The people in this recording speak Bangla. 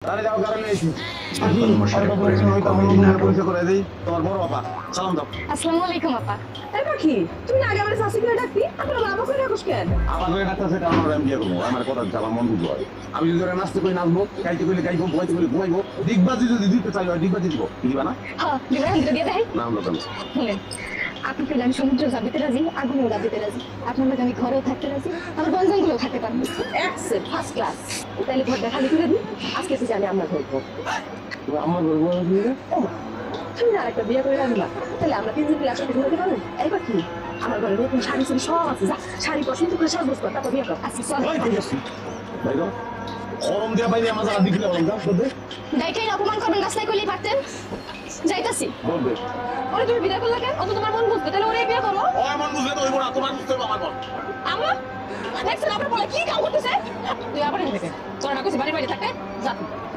আরে যাও গাড়ি নিয়েছি তোমার বড় বাবা সালাম দাও। আসসালামু আলাইকুম আপা। এই পাখি তুমি না আগে আমার শাসি করে ডাকতি আপনার বাবা করে রাখোস কেন? আমার করে ডাক্তার সেটা আমার আমি বিয়ে করবো আমার কথা হচ্ছে আমার মন বুঝবো হয়। আমি যদি ওরা নাচতে করে নাচবো গাইতে করলে গাইবো ঘুমাইতে করলে ঘুমাইবো ডিগবাজি যদি দিতে চাই ডিগবাজি দিব দিবা না? হ্যাঁ দিবেন আমি দিয়ে দেখাই। না আমরা জানি শুনেন আপনি পেলে আমি সমুদ্র যাবিতে রাজি, আগুনও যাবিতে রাজি, আপনার লোক আমি ঘরেও থাকতে রাজি, আমার গঞ্জনগুলোও থাকতে পারবো। Excel first class. তাহলে ঘরটা খালি করে দিই, আজকে তো জানি আমরা ধরবো। তুমি আমার বলবো তুমি না একটা বিয়ে করে আনবা, তাহলে আমরা তিনজন মিলে একসাথে ঘুরতে পারবো। এই পাখি আমার ঘরে নতুন শাড়ি চুড়ি সব আছে, যা শাড়ি পছন্দ করে সাজগোজ কর, তারপর বিয়ে কর। আচ্ছা চল। ভাই গো গরম দিয়া বাইরে আমার যারা দিকে বললাম বলবে ডাইটাই অপমান করবেন রাস্তায় করলেই পারতেন। যাইতাছি। বলবে ওরে তুমি বিদায় করলে কেন? ও তো তোমার মন বুঝবে, তাহলে ওরে বিয়ে করো। ও আমার বুঝলে তো হইব না তোমার বুঝতে হবে আমার মন। আমরা দেখছেন আপনার বলে কি কাম করতেছে? তুই আবার এখানে তোর না কিছু বাড়ি বাড়ি থাকতে যা।